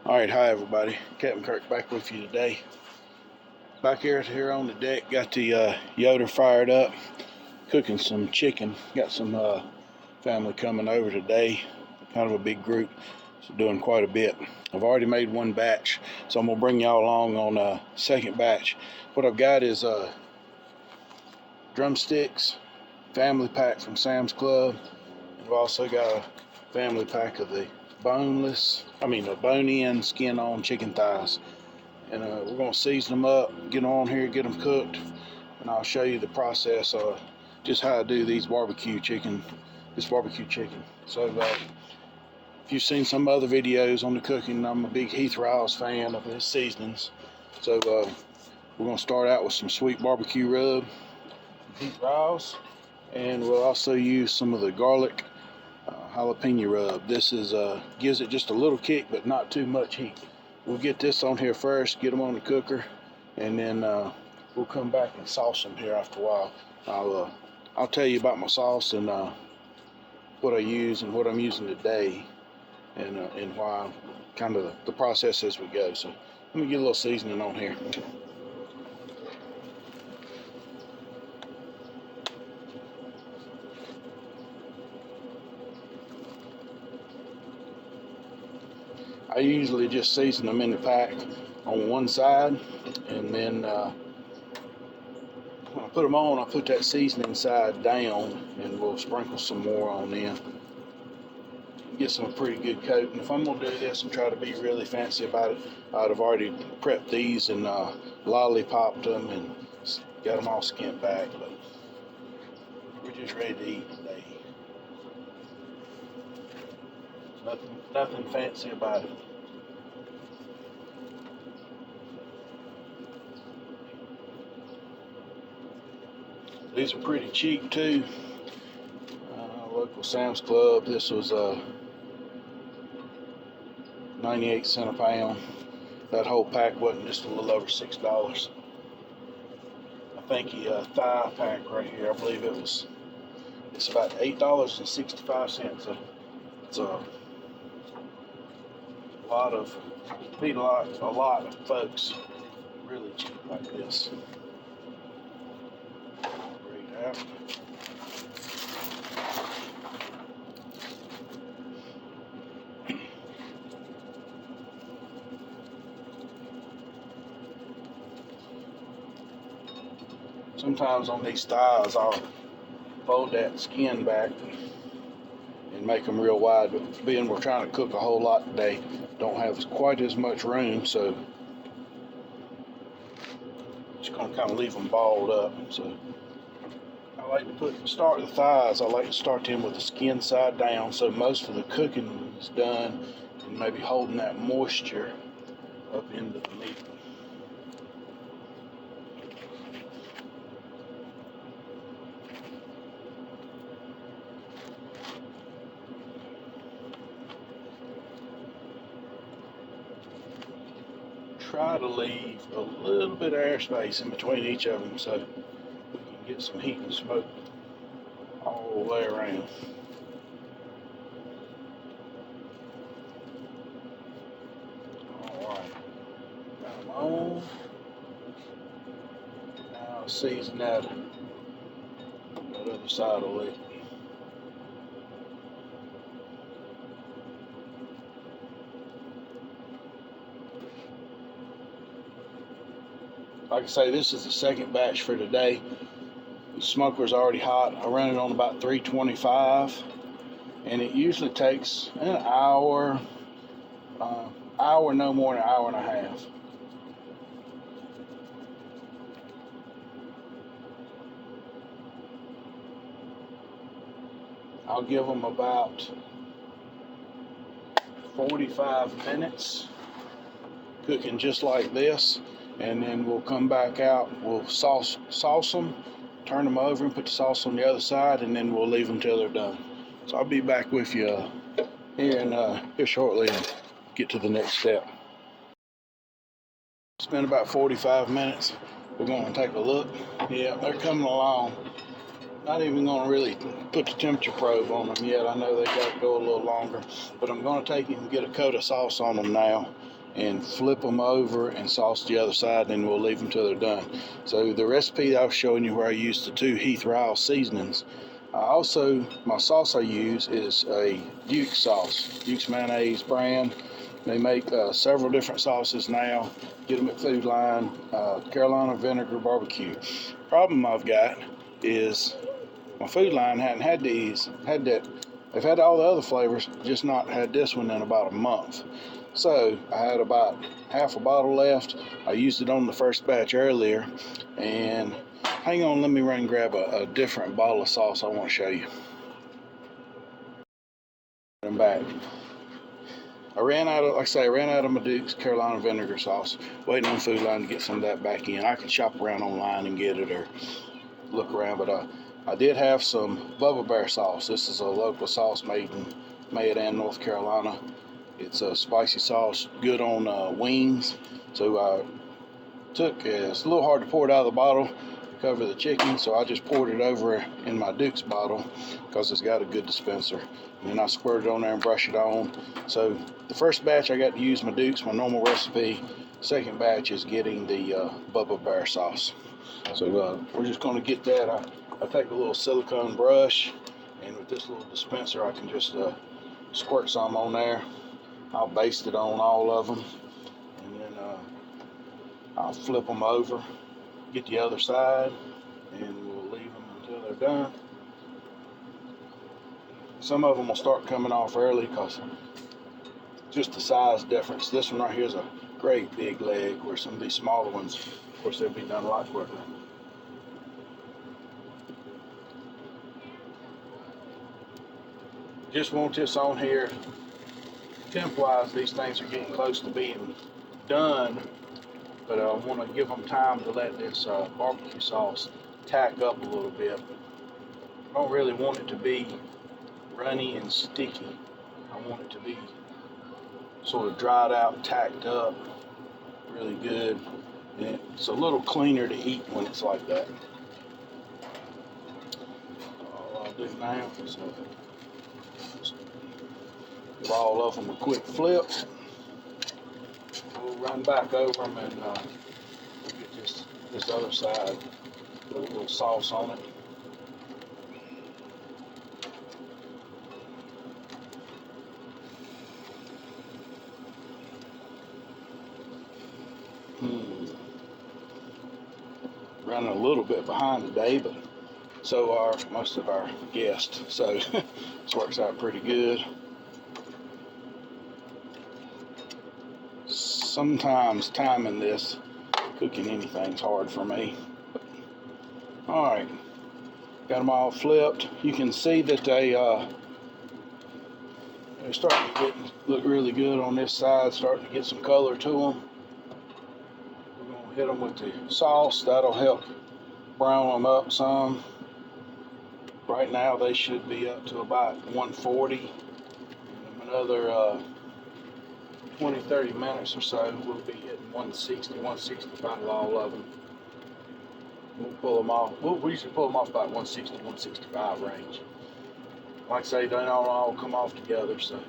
Alright, hi everybody. Captain Kirk back with you today. Back here on the deck, got the Yoder fired up, cooking some chicken. Got some family coming over today, kind of a big group, so doing quite a bit. I've already made one batch, so I'm going to bring y'all along on a second batch. What I've got is drumsticks, family pack from Sam's Club. I've also got a family pack of the bone-in, skin-on chicken thighs. And we're going to season them up, get them on here, get them cooked, and I'll show you the process of just how I do this barbecue chicken. So if you've seen some other videos on the cooking, I'm a big Heath Riles fan of his seasonings. So we're going to start out with some sweet barbecue rub, Heath Riles, and we'll also use some of the garlic jalapeno rub. This is gives it just a little kick, but not too much heat. We'll get this on here first, get them on the cooker, and then we'll come back and sauce them here after a while. I'll tell you about my sauce and what I use and what I'm using today, and why, kind of the process as we go. So let me get a little seasoning on here. I usually just season them in the pack on one side, and then when I put them on, I put that seasoning side down, and we'll sprinkle some more on in. Get some pretty good coat. And if I'm gonna do this and try to be really fancy about it, I'd have already prepped these and lollipopped them and got them all skint back. But we're just ready to eat today. Nothing fancy about it. These are pretty cheap too. Local Sam's Club. This was 98 cents a pound. That whole pack wasn't just a little over $6. I think the thigh pack right here, I believe it's about $8.65. It's a lot of folks really cheap like this. Great out. Sometimes on these thighs I'll fold that skin back and make them real wide, but being we're trying to cook a whole lot today, don't have quite as much room, so just gonna kind of leave them balled up. So I like to start the thighs. I like to start them with the skin side down, so most of the cooking is done, and maybe holding that moisture up into the meat. Try to leave a little bit of airspace in between each of them so we can get some heat and smoke all the way around. Alright, got them on. Now I'll season that other side of it. Like I say, this is the second batch for today. The smoker's already hot. I run it on about 325, and it usually takes an hour, no more than an hour and a half. I'll give them about 45 minutes cooking just like this, and then we'll come back out, we'll sauce them, turn them over and put the sauce on the other side, and then we'll leave them till they're done. So I'll be back with you here shortly and get to the next step. It's been about 45 minutes. We're going to take a look. Yeah, they're coming along. Not even going to really put the temperature probe on them yet. I know they got to go a little longer, but I'm going to take and get a coat of sauce on them now, and flip them over and sauce the other side, and we'll leave them till they're done. So the recipe that I was showing you where I used the 2 Heath Riles seasonings. My sauce I use is a Duke's sauce, Duke's mayonnaise brand. They make several different sauces now. Get them at Food Line. Carolina Vinegar BBQ. Problem I've got is my Food Line hadn't had these. They've had all the other flavors, just not had this one in about a month. So I had about half a bottle left. I used it on the first batch earlier, and hang on, let me run and grab a different bottle of sauce I want to show you. I'm back. I ran out of my Duke's Carolina vinegar sauce, waiting on Food Line to get some of that back in. I can shop around online and get it, or look around, but I did have some Bubba Bear sauce. This is a local sauce made in Mayodan, North Carolina. It's a spicy sauce, good on wings. So it's a little hard to pour it out of the bottle to cover the chicken, so I just poured it over in my Duke's bottle because it's got a good dispenser. And then I squirt it on there and brush it on. So the first batch I got to use my Duke's, my normal recipe. Second batch is getting the Bubba Bear sauce. So we're just going to get that. I take a little silicone brush, and with this little dispenser I can just squirt some on there. I'll baste it on all of them, and then I'll flip them over, get the other side, and we'll leave them until they're done. Some of them will start coming off early because just the size difference. This one right here is a great big leg, where some of these smaller ones, of course, they'll be done a lot quicker. Just want this on here. Temp-wise, these things are getting close to being done, but I want to give them time to let this barbecue sauce tack up a little bit. I don't really want it to be runny and sticky. I want it to be sort of dried out, tacked up, really good. And it's a little cleaner to eat when it's like that. All I'll do now is give all of them a quick flip. We'll run back over them, and we'll get this other side, put a little sauce on it. Running a little bit behind today, but so are most of our guests, so this works out pretty good. Sometimes timing this, cooking anything's hard for me. Alright, got them all flipped. You can see that they're starting to look really good on this side, starting to get some color to them. We're going to hit them with the sauce. That'll help brown them up some. Right now they should be up to about 140. Another 20-30 minutes or so, we'll be hitting 160, 165 all of them. We'll pull them off. We usually pull them off about 160, 165 range. Like I say, they don't all come off together, so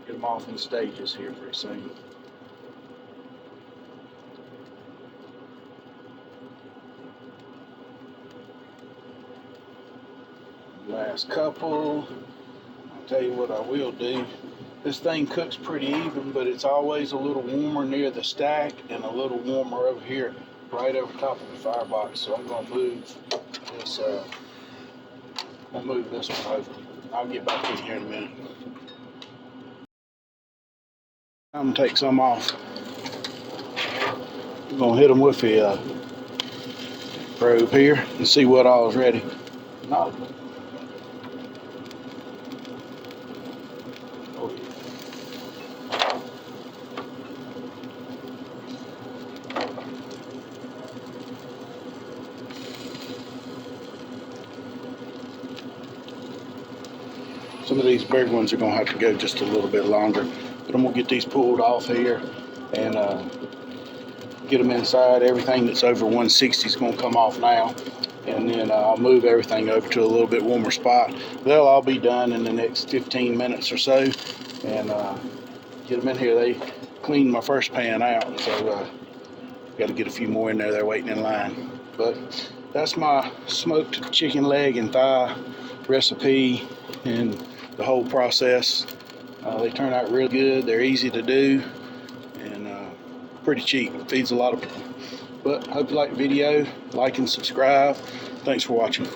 get them off in stages here pretty soon. Last couple. I'll tell you what I will do. This thing cooks pretty even, but it's always a little warmer near the stack and a little warmer over here, right over top of the firebox. So I'm going to move this. I'll move this one over. I'll get back in here in a minute. I'm going to take some off. I'm going to hit them with the probe here and see what all is ready. No. Some of these big ones are going to have to go just a little bit longer, but I'm going to get these pulled off here and get them inside. Everything that's over 160 is going to come off now, and then I'll move everything over to a little bit warmer spot. They'll all be done in the next 15 minutes or so, and get them in here. They cleaned my first pan out, so got to get a few more in there. They're waiting in line. But that's my smoked chicken leg and thigh recipe and the whole process. They turn out real good. They're easy to do and pretty cheap. Feeds a lot of people. But hope you like the video. Like and subscribe. Thanks for watching.